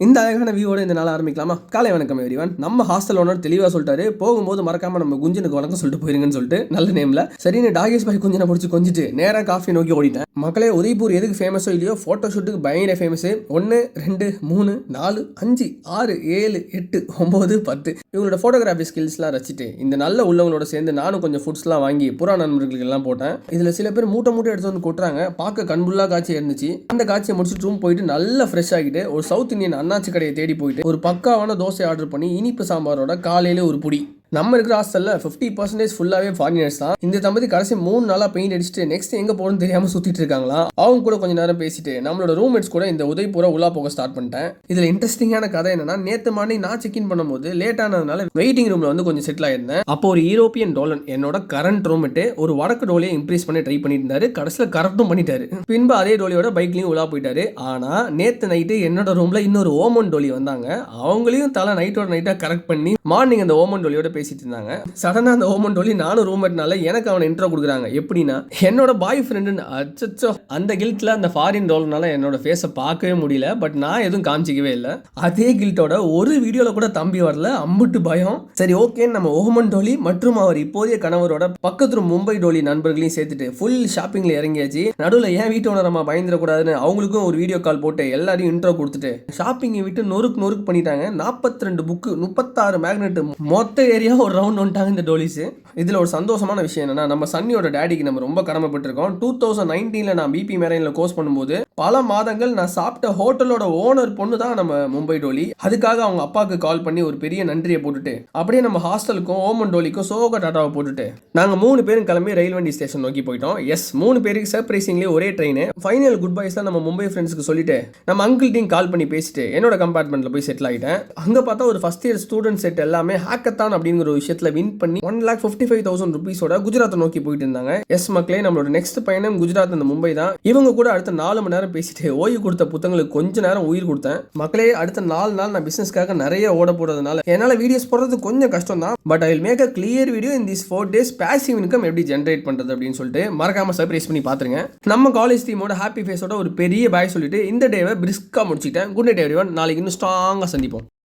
இந்த அழகான வியூவோட இந்த நாள் ஆரம்பிக்கலாமா? காலை வணக்கம் எவ்ரிவன். நம்ம ஹாஸ்டல் ஓனர் தெளிவாக சொல்லிட்டாரு, போகும்போது மறக்காம நம்ம குஞ்சனுக்கு வணக்கம் சொல்லிட்டு போயிருங்கன்னு சொல்லிட்டு நல்ல நேம்ல சரின்னு டாகேஷ் பாய் குஞ்சனை பிடிச்சி கொஞ்சிட்டு நேராக காஃபி நோக்கி ஓடிட்டேன். மக்களே, உதய்பூர் எதுக்கு ஃபேமஸோ இல்லையோ, ஃபோட்டோ ஷூட்டுக்கு பயங்கர ஃபேமஸ். 1 2 3 4 5 6 7 8 9 10 இவங்களோட ஃபோட்டோகிராஃபி ஸ்கில்ஸ்லாம் ரசிச்சுட்டு இந்த நல்ல உள்ளவங்களோட சேர்ந்து நானும் கொஞ்சம் ஃபுட்ஸ்லாம் வாங்கி புறா நண்பர்களுக்கு எல்லாம் போட்டேன். இதில் சில பேர் மூட்டை எடுத்து வந்து கொட்டுறாங்க. பார்க்க கண்புல்லா காட்சி இருந்துச்சு. அந்த காட்சியை முடிச்சுட்டு ரூம் போயிட்டு நல்லா ஃப்ரெஷ் ஆகிட்டு ஒரு சவுத் இந்தியன் அண்ணாச்சி கடையை தேடி போயிட்டு ஒரு பக்காவான தோசை ஆர்டர் பண்ணி இனிப்பு சாம்பாரோட காலையில ஒரு புடி. நம்ம இருக்கிற ஹாஸ்டலில் 50% ஃபுல்லாகவே ஃபாரினர்ஸ் தான். இந்த தம்பதி கடைசி 3 நாளாக பெயிண்ட் அடிச்சுட்டு நெக்ஸ்ட் எங்கே போகணும்னு தெரியாமல் சுற்றிட்டு இருக்காங்களா. அவங்க கூட கொஞ்சம் நேரம் பேசிட்டு நம்மளோட ரூம்மேட்ஸ் கூட இந்த உதய்பூரா உலா போக ஸ்டார்ட் பண்ணிட்டேன். இதில் இன்ட்ரெஸ்டிங்கான கதை என்னன்னா, நேற்று மார்னிங் நான் செக் இன் பண்ணும்போது லேட் ஆனதுனால வெயிட்டிங் ரூமில் வந்து கொஞ்சம் செட்டில் ஆயிருந்தேன். அப்போ ஒரு யூரோப்பியன் டோலன் என்னோட கரண்ட் ரூம்மேட்டு ஒரு வடக்கு டோலியை இம்ப்ரெஸ் பண்ணி ட்ரை பண்ணிட்டு இருந்தாரு. கடைசியில் கரெக்டும் பண்ணிட்டாரு. பின்பு அதே டோலியோட பைக்லையும் உலா போயிட்டாரு. ஆனால் நேற்று நைட்டு என்னோட ரூமில் இன்னொரு ஓமன் டோலி வந்தாங்க. அவங்களையும் தலை நைட்டோட நைட்டாக கரெக்ட் பண்ணி மார்னிங் அந்த ஓமன் டோலியோட பேசிட்டு இருந்தாங்க. சடனாக அந்த ஓமன் டோலி நானும் ரூம்மேட்னால எனக்கு அவனை இன்ட்ரோ கொடுக்குறாங்க. எப்படின்னா, என்னோட பாய் ஃப்ரெண்டுன்னு. அச்சோ, அந்த கில்ட்டில் அந்த ஃபாரின் டோல்னால என்னோட ஃபேஸை பார்க்கவே முடியல. பட் நான் எதுவும் காமிச்சிக்கவே இல்லை. அதே கில்ட்டோட ஒரு வீடியோவில் கூட தம்பி வரல. அம்புட்டு பயம். சரி, ஓகேன்னு நம்ம ஓமன் டோலி மற்றும் அவர் இப்போதைய கணவரோட பக்கத்து மும்பை டோலி நண்பர்களையும் சேர்த்துட்டு ஃபுல் ஷாப்பிங்கில் இறங்கியாச்சு. நடுவில் ஏன் வீட்டு ஓனர் நம்ம பயந்துடக்கூடாதுன்னு அவங்களுக்கும் ஒரு வீடியோ கால் போட்டு எல்லாரையும் இன்ட்ரோ கொடுத்துட்டு ஷாப்பிங்கை விட்டு நொறுக்கு பண்ணிட்டாங்க. 42 புக்கு, 36 மேக்னெட், மொத்த ஏரியா ஒரு ரவுண்ட் வந்துட்டாங்க இந்த டோலிஸ். இதில் ஒரு சந்தோஷமான விஷயம் என்னன்னா, நம்ம சன்னியோட டேடிக்கு நம்ம ரொம்ப கடமைப்பட்டிருக்கோம். 2019 நான் பிபி மெரைனில் கோர்ஸ் பண்ணும்போது பல மாதங்கள் நான் சாப்பிட்ட ஹோட்டலோட ஓனர் பொண்ணு தான் நம்ம மும்பை டோலி. அதுக்காக அவங்க அப்பாவுக்கு கால் பண்ணி ஒரு பெரிய நன்றியை போட்டுட்டு அப்படியே நம்ம ஹாஸ்டலுக்கும் ஓமன் டோலிக்கும் சோக டாட்டாவை போட்டுட்டு நாங்கள் 3 பேரும் கிளம்பி ரயில் வண்டி ஸ்டேஷன் நோக்கி போயிட்டோம். எஸ், 3 பேருக்கு சர்ப்ரைசிங்லேயே ஒரே ட்ரெயின். ஃபைனல் குட் பைஸ் தான் நம்ம மும்பை ஃப்ரெண்ட்ஸ்க்கு சொல்லிட்டு நம்ம அங்கிள்டையும் கால் பண்ணி பேசிட்டு என்னோட கம்பார்ட்மெண்ட்டில் போய் செட்டில் ஆகிட்டேன். அங்கே பார்த்தா ஒரு ஃபர்ஸ்ட் இயர் ஸ்டூடெண்ட் செட் எல்லாமே ஹேக்கத்தான் அப்படிங்கிற ஒரு விஷயத்தில் வின் பண்ணி 1,55,000 ரூபீஸோட குஜராத்தை நோக்கி போயிட்டு இருந்தாங்க. எஸ் மக்களே, நம்மளோட நெக்ஸ்ட் பயணம் குஜராத் அந்த மும்பை தான். இவங்க கூட அடுத்த 4 மணி நேரம் பேசிட்டு ஓய்வு கொடுத்த புத்தகங்களுக்கு கொஞ்ச நேரம் உயிர் கொடுத்தேன். மக்களே, அடுத்த 4 நாள் நான் பிசினஸ்க்காக நிறைய ஓட போடுறதுனால என்னால் வீடியோஸ் போடுறது கொஞ்சம் கஷ்டம் தான். But I will make a clear video in this 4 days passive income எப்படி ஜென்ரேட் பண்றது அப்படின்னு சொல்லிட்டு மறக்காம சர்ப்ரைஸ் பண்ணி பாத்துருங்க. நம்ம காலேஜ் டீமோட ஹாப்பி ஃபேஸோட ஒரு பெரிய பாய் சொல்லிட்டு இந்த டேவை பிரிஸ்கா முடிச்சுட்டேன். Good night everyone. நாளைக்கு இன்னும் ஸ்ட்ராங்கா சந்திப்போம்.